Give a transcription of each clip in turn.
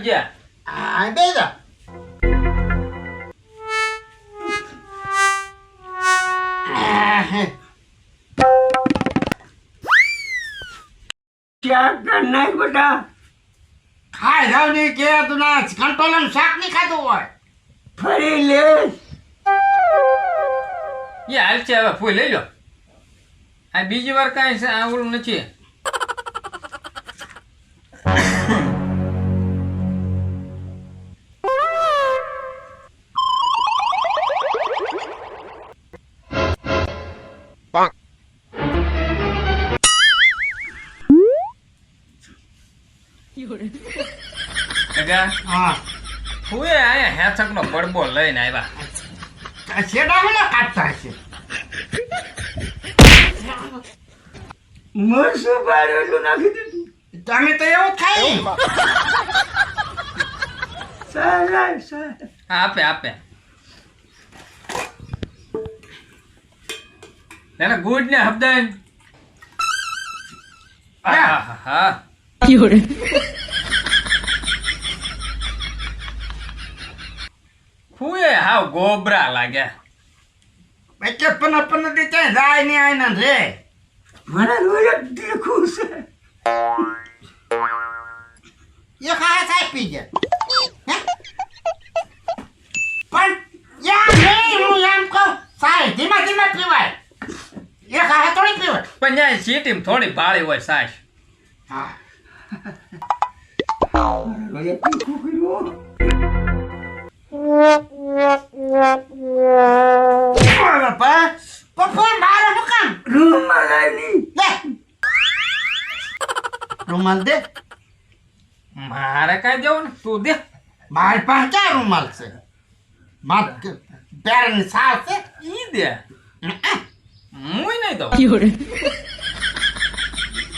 આવી ગયા. હા બે જા ચા કર નાખ બેટા. ખાઈ જાવ ની કે તું ના કંટ્રોલર શાક નહીં ખાધું હોય ફરી લે. એ હાલ છે હવે ફૂલ લઈ લો. આ બીજી વાર કાંઈ છે આ ઓલું નથી. હા ફૂએ આયા હેથકનો બળબો લઈને આવ્યા. શેડા મને કાઢતા હશે મરસું પાડેલું નાખી દીધું. તમે તો એવું થાય સારા સારા. હા આપે આપે. એને ગુડ ને હબદાન. હા ફૂએ હાવ ગોબરા લાગ્યા. એટલે પણ દી ત્યાં જાય નહીં આઈને રે મારા રોજ દેખું છે. એ ખાય થાય પી ગયા પણ યાર નહીં હું એમ કહું સાય ધીમા ધીમા પીવાય એ ખાય થોડી પીવાય પણ ત્યાં સીટીમાં થોડી ભાળી હોય સાસ. હા રોજ દેખું કર્યું. બાપા પપ્પા મારો હુકમ રૂમમાં લાવી. લે રૂમાલ દે મારે કાંઈ દેવું ને તું દે. મારી પાસે ક્યાં રૂમાલ છે માર પેરની સાવ છે ઈ દે. હું નહીં દઉં.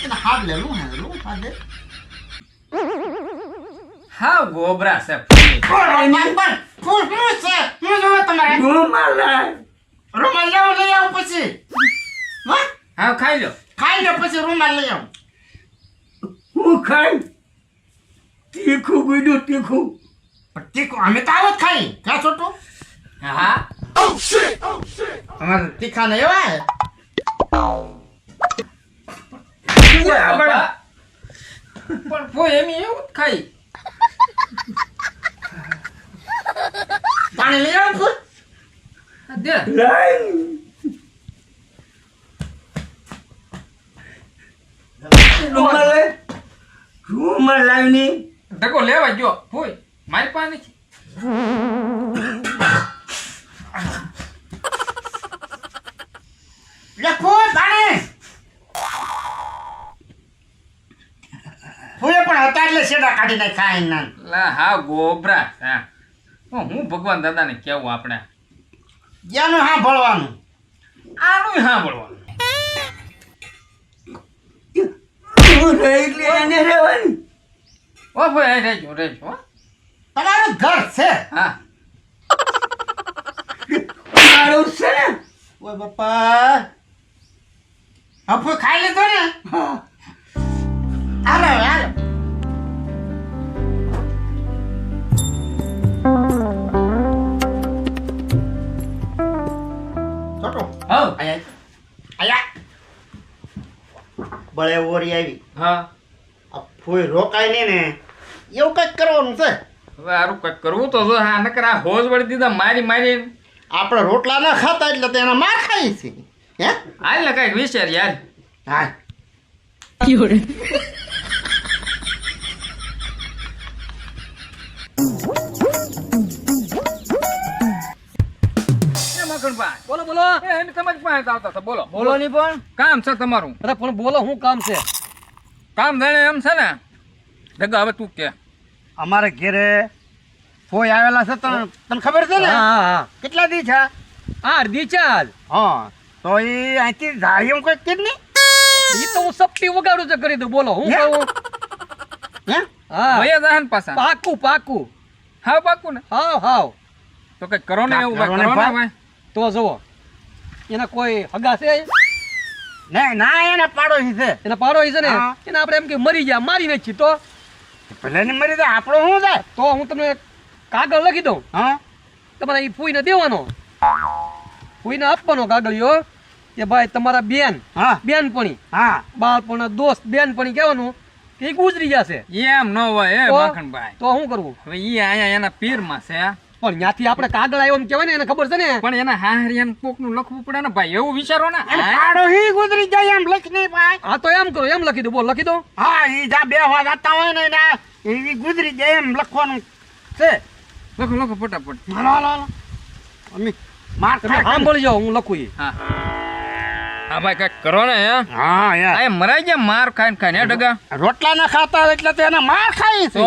એને હાથ લે લઉં હાથ દે હાવ ગોબરા છે ફૂઈ. પણ ફૂલ શું છે શું જોવે તમારે રૂમમાં લાવી. રૂમાલ લેવો લઈ આવો પછી હા હાવ ખાઈ લો. ખાઈ લો પછી રૂમાલ લઈ આવો હું ખાઈ તીખું ગુડું તીખું. પણ તીખું અમે તો આવો જ ખાઈ ક્યાં છોટું હા અમારે તીખા ને એવા બાપા. પણ ફૂઈ એમ એવું જ ખાઈ. પાણી લઈ આવો ફૂલ દે. લાવી. રૂમમાં લાવી. રૂમમાં લાવીને ધક્કો લેવા ગયો ફૂઈ મારી પાસે નથી. લે ફૂલ પાણી ફૂલે પણ હતા એટલે શેડા કાઢીને ખાઈ ના લા હા ગોબરા. હા હું ભગવાન દાદાને કેવું આપણે જ્યાંનું હા ભળવાનું આનું સાંભળવાનું. હું રહી એટલે એને રહેવાની. ઓ ભાઈ રહેજો રહેજો હો. તમારું ઘર છે હા મારું છે ને. ઓય બાપા હફુ ખાઈ લીધો ને હા. હાલો હાલો છોટો હા આયા આયા બળે ઓરી આવી હા. આ ફૂઈ રોકાય નહીં ને એવું કંઈક કરવાનું છે હવે હારું કંઈક કરવું તો જો. હા નકર આ હોજ વળી દીધા મારી મારી. આપણે રોટલા ના ખાતા એટલે તો એના માર ખાઈ છે હે હાલ ને કઈક વિચાર યાર. હા એ મકનભાઈ બોલો બોલો. એ એમ તમારી પાસે આવતા હતા. બોલો બોલો ની પણ. કામ છે તમારું. અરે પણ બોલો શું કામ છે? કામ જાણે એમ છે ને જગા હવે તું કે. અમારે ઘરે ફોઈ આવેલા છે તને ખબર છે ને હા હા કેટલા દી છે હા અડધી ચાલ. હા તો એ અહીંથી ધારીઓ કોઈ કે નહીં ઈ તો હું સપટી વગાડું છે કરી દઉં. બોલો હું હે? કહું. હે હા ભૈયા જાહન પાછા. પાકું પાકું. હા પાકું ને હાવ હાવ. તો કઈ કરો ને એવું કરો ને કરો ને ભાઈ. ભાઈ. તો જુઓ એના કોઈ હગા છે? નહીં ના એને પાડોશી છે એના પાડો છે ને હા. એને આપણે એમ કે મરી ગયા મારી નાખી તો ભલે ને મરી જાય આપણો શું જાય તો હું તમને કાગળ લખી દઉં, હા તમારે એ ફૂઈને દેવાનો, ફૂઈને આપવાનો કાગળિયો કે ભાઈ તમારા બેન હા બેનપણી હા બાળપણના દોસ્ત બેનપણી કહેવાનું કે ઈ ગુજરી જશે. એમ ન હોય એ તો? માખણભાઈ. તો શું કરવું? હવે ઈ આયા એના પીરમાં છે પણ ત્યાંથી આપણે કાગળ આવ્યો એમ કહેવાય ને, એને ખબર છે ને. પણ એના હાહરિયાને કોકનું લખવું પડે ને ભાઈ, એવું વિચારો ને. એને પાડો હી ગુજરી જાય એમ લખની ભાઈ હા તો એમ કરો, એમ લખી દો, બોલ લખી દો. હા ઈ જા બેહવા જતા હોય ને એના ઈ ગુજરી જાય એમ લખવાનું છે લખો લખો ફટાફટ. હાલો હાલો હાલો અમે માર તમે ખાય સાંભળી જાઓ, હું લખું ઈ. હા હા ભાઈ કઈક કરો ને હે. હા યાર આ મરાઈ ગયા માર ખાઈને ખાઈને હે ડગા. રોટલા ના ખાતા હોય એટલે તો એને માર ખાઈ છે તો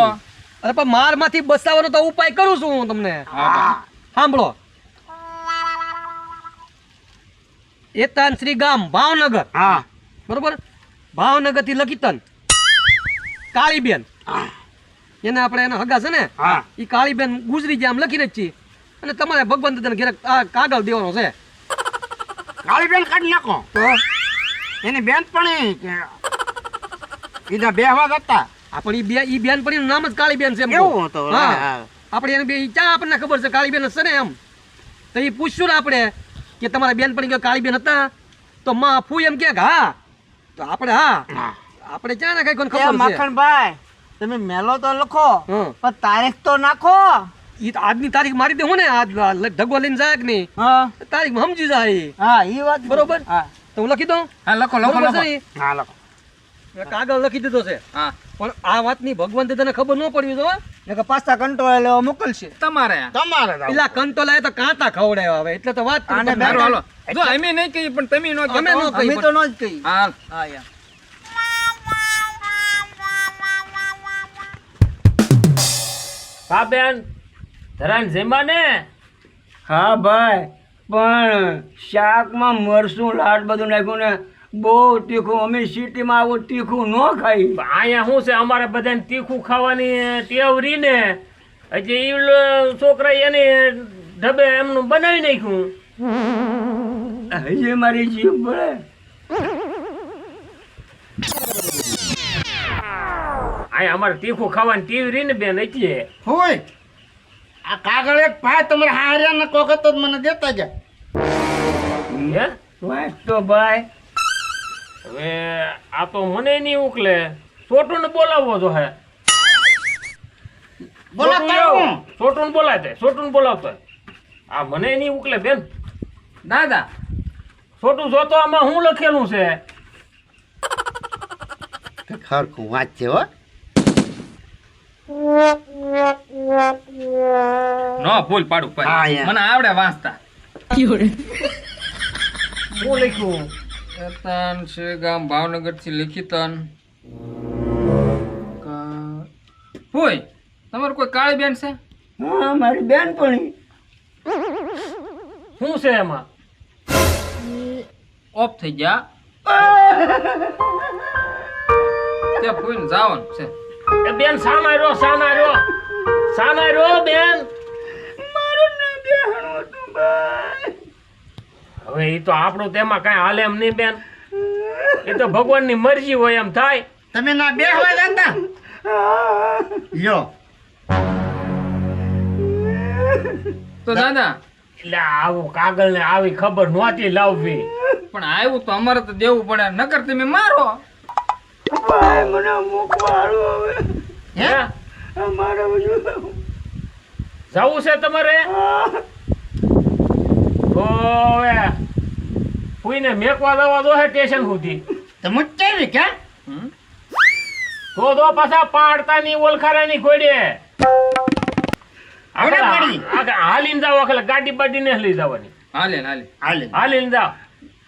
અરે પણ મારમાંથી બચાવવાનો તો ઉપાય કરું છું હું તમને. હા સાંભળો. એતાન શ્રી ગામ ભાવનગર, હા બરોબર, ભાવનગર થી લખીતન કાળીબેન, હા એને આપણે એના હગા છે ને, હા ઈ કાળીબેન ગુજરી જાય એમ લખીને જ છીએ, અને તમારે ભગવંત દાદાને ઘેરે આ કાગળ દેવાનો છે. કાળી બેન કાઢી નાખો તો એની બેન પણ ઈદા બેહવા જતા આપણી ઈ બેનપણીનું નામ જ કાળીબેન છે એમ કહું. એવું તો હા આપણે એને બે ચા આપણને ખબર છે કાળીબેન જ છે ને એમ. તો એ પૂછ્યું ને આપણે કે તમારા બેનપણી કે કાળીબેન હતા, તો માં ફૂ એમ કે હા, તો આપણે હા આપણે ચા ને કઈ કોને ખબર છે. માખણભાઈ તમે મેલો તો લખો હં. પણ તારીખ તો નાખો. ઈ તો આજની તારીખ મારી દે હું ને, આજ ઢગો લઈને જાય કે નહીં, હા તારીખ સમજી જાય ઈ. હા ઈ વાત બરોબર. હા તો હું લખી દઉં. હા લખો લખો બરોબર લખો. છે ઈ? હા લખો મેં કાગળ લખી દીધો છે, હા પણ આ વાતની ભગવાન દાદાને ખબર ન પડવી જો. ને કે પાછા કંટ્રોલ લેવા મોકલશે. તમારે. તમારે જાવ. પેલા કંટોલા એ તો કાંટા ખવડાવ્યા હવે, એટલે તો વાત કરું આને તમને. હાલો હાલો. જો અમે નહીં કહીએ પણ તમે ન કહો. અમે ન કહીએ. અમે તો ન જ કહી. હા હા યાર હા બેન ધરાન જેમા ને હા ભાઈ, પણ શાકમાં મરસું લાડ બધું નાખ્યું ને બહુ તીખું. અમે સિટીમાં આવું તીખું ન ખાઈ. અહીંયા શું છે અમારે બધાને તીખું ખાવાની ટેવ રી ને, હજી છોકરા એની ઢબે એમનું બનાવી નાખ્યું. હજી મારી જીભ પડે. અહીંયા અમારે તીખું ખાવાની ટેવ રી ને બેન, એટલે હોય આ કાગળ એક ભાઈ તમારે હાર્યા ને કોક તો જ મને દેતા જાય હે વાંચ તો ભાઈ. હવે આ તો મને નહીં ઉકલે, છોટું ને બોલાવવો જો હે. બોલાતા હું છોટું બોલાય છોટું બોલાવતો આ મને નહીં ઉકલે બેન. દાદા છોટું જોતો આમાં શું લખેલું છે? ખરખું વાંચે હો ન ભૂલ પાડું હા, ભાઈ, યાર. મને આવડે વાંચતા. શું લખ્યું? એતાન શ્રી ગામ ભાવનગર થી લિખિતન હોય. તમારું કોઈ કાળી બેન છે? હા મારી બેનપણી. શું છે એમાં? ઓફ થઈ ગયા તે ફોઈને જવાનું છે. એ બેન સાના રહ્યો બેન. મારું નામ બેહણું હતું ભાઈ. હવે એ તો આપણું તેમાં કઈ હાલે એમ નહીં બેન, એ તો ભગવાનની મરજી હોય એમ થાય. તમે ના બેહવા જતા લ્યો તો દાદા એટલે આવું કાગળ ને આવી ખબર નહોતી લાવવી. પણ આવ્યું તો અમારે તો દેવું પડે, નકર તમે મારો. ભાઈ મને મૂકવાળો હવે. હે અમારે બધું જવું છે તમારે? તો હવે કોઈને મેકવા જવા દો હે સ્ટેશન સુધી. તો મુચ્ચાવી કે હમ? તો પાછા પાડતાની ઓળખારાની ખોડે આવડે પડી. હાલીને જાવ, આખલે ગાડી બાડી ને લઈ જવાની. હાલે હાલે હાલે હાલીને જાવ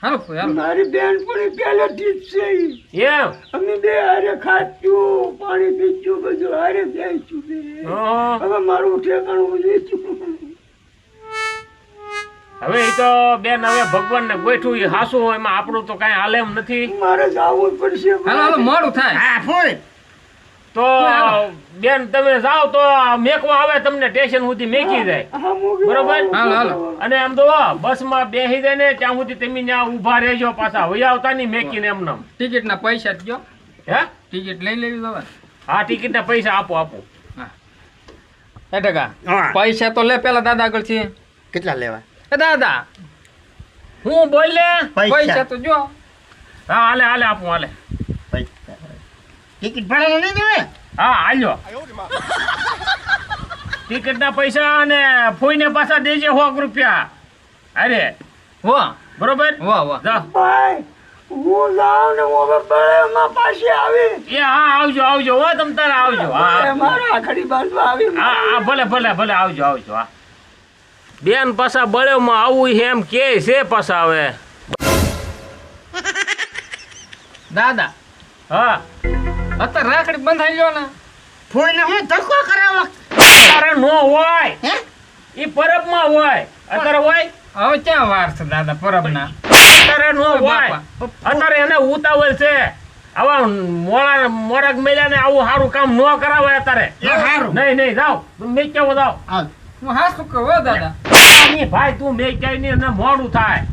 હાલો હાલો. મારી બેનપણી પહેલેથી જ છે ઈ. એમ. અમે બે હારે ખાધું, પાણી પીધું, બધું હારે બેસ્યું બે. હં. હવે મારું ઠેકાણું વેચ્યું. હવે એ તો બેન હવે ભગવાન ને ગોઠવું એ હાસું હોય, એમાં આપણું તો કઈ હાલે એમ નથી. મારે જવું જ પડશે હાલો હાલો મોડું થાય. હા ફૂલ તો બેન તમે જાઓ તો મેકવા આવે તમને સ્ટેશન સુધી મેકી જાય. હા, મૂકી બરોબર. આવું. હાલો હાલો. અને એમ તો બસમાં બેસી જાય ને ત્યાં સુધી તમે ત્યાં ઊભા રહેજો, પાછા વહી આવતા નહીં મેકીને એમને. ટિકિટ ના પૈસા જ ગયો, હે ટિકિટ લઈ લેવી દવા. હા ટિકિટના પૈસા આપો આપો. એ ટકા હા. પૈસા તો લે પેલા દાદા આગળ છે. કેટલા લેવા એ દાદા હું બોલ લે. પૈસા તો જો. હા હાલે હાલે આપું હાલે. પૈસા ટિકિટ ભાડાનું નહીં દેવે હા હાલ્યો. ટિકિટના પૈસા અને ફોઈને પાછા દેજે 100 રૂપિયા. અરે વાહ બરોબર વાહ વાહ. જા. ભાઈ હું જાઉં ને હું હવે બળેમાં પાછી આવી એ હા આવજો આવજો હો તમ તારે આવજો. હા મારા આખડી બાંધવા આવી હા હા ભલે ભલે ભલે આવજો આવજો. હા બેન પાછા બળેવમાં આવું છે એમ કે છે પાછા હવે. દાદા હા અત્યારે રાખડી બંધાઈ લો ને. ફોઈને હું ધક્કો કરાવો અત્યારે નો હોય હે ઈ પરબમાં હોય. અત્યારે હોય હવે ક્યાં વાર છે દાદા પરબના. અત્યારે નો હોય. બાપા. અત્યારે એને ઉતાવળ છે. આવા મોરગ મેલ્યાને આવું સારું કામ ન કરાવે અત્યારે. એ હારું. નહીં નહીં જાઓ મેં કેવો જાઓ. હાલ. હું હા શું કહું હો દાદા. નહીં ભાઈ તું મેં ક્યાંય નહીં એને મોડું થાય.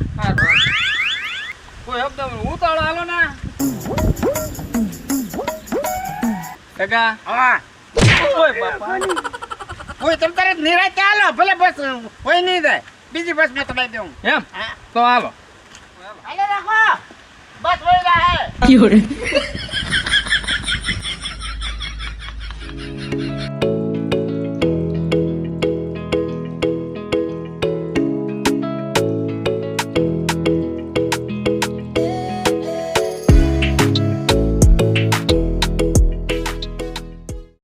કોઈ હપ્તા ઉતાળો હાલો ને. ટકા હા ઓય બાપા. કોઈ તમ તારે નિરાતે હાલો ભલે બસ કોઈ નહીં જાય બીજી બસ મેં તમારી દઉં એમ તો હાલો. હાલે રાખો બસ હોય જાય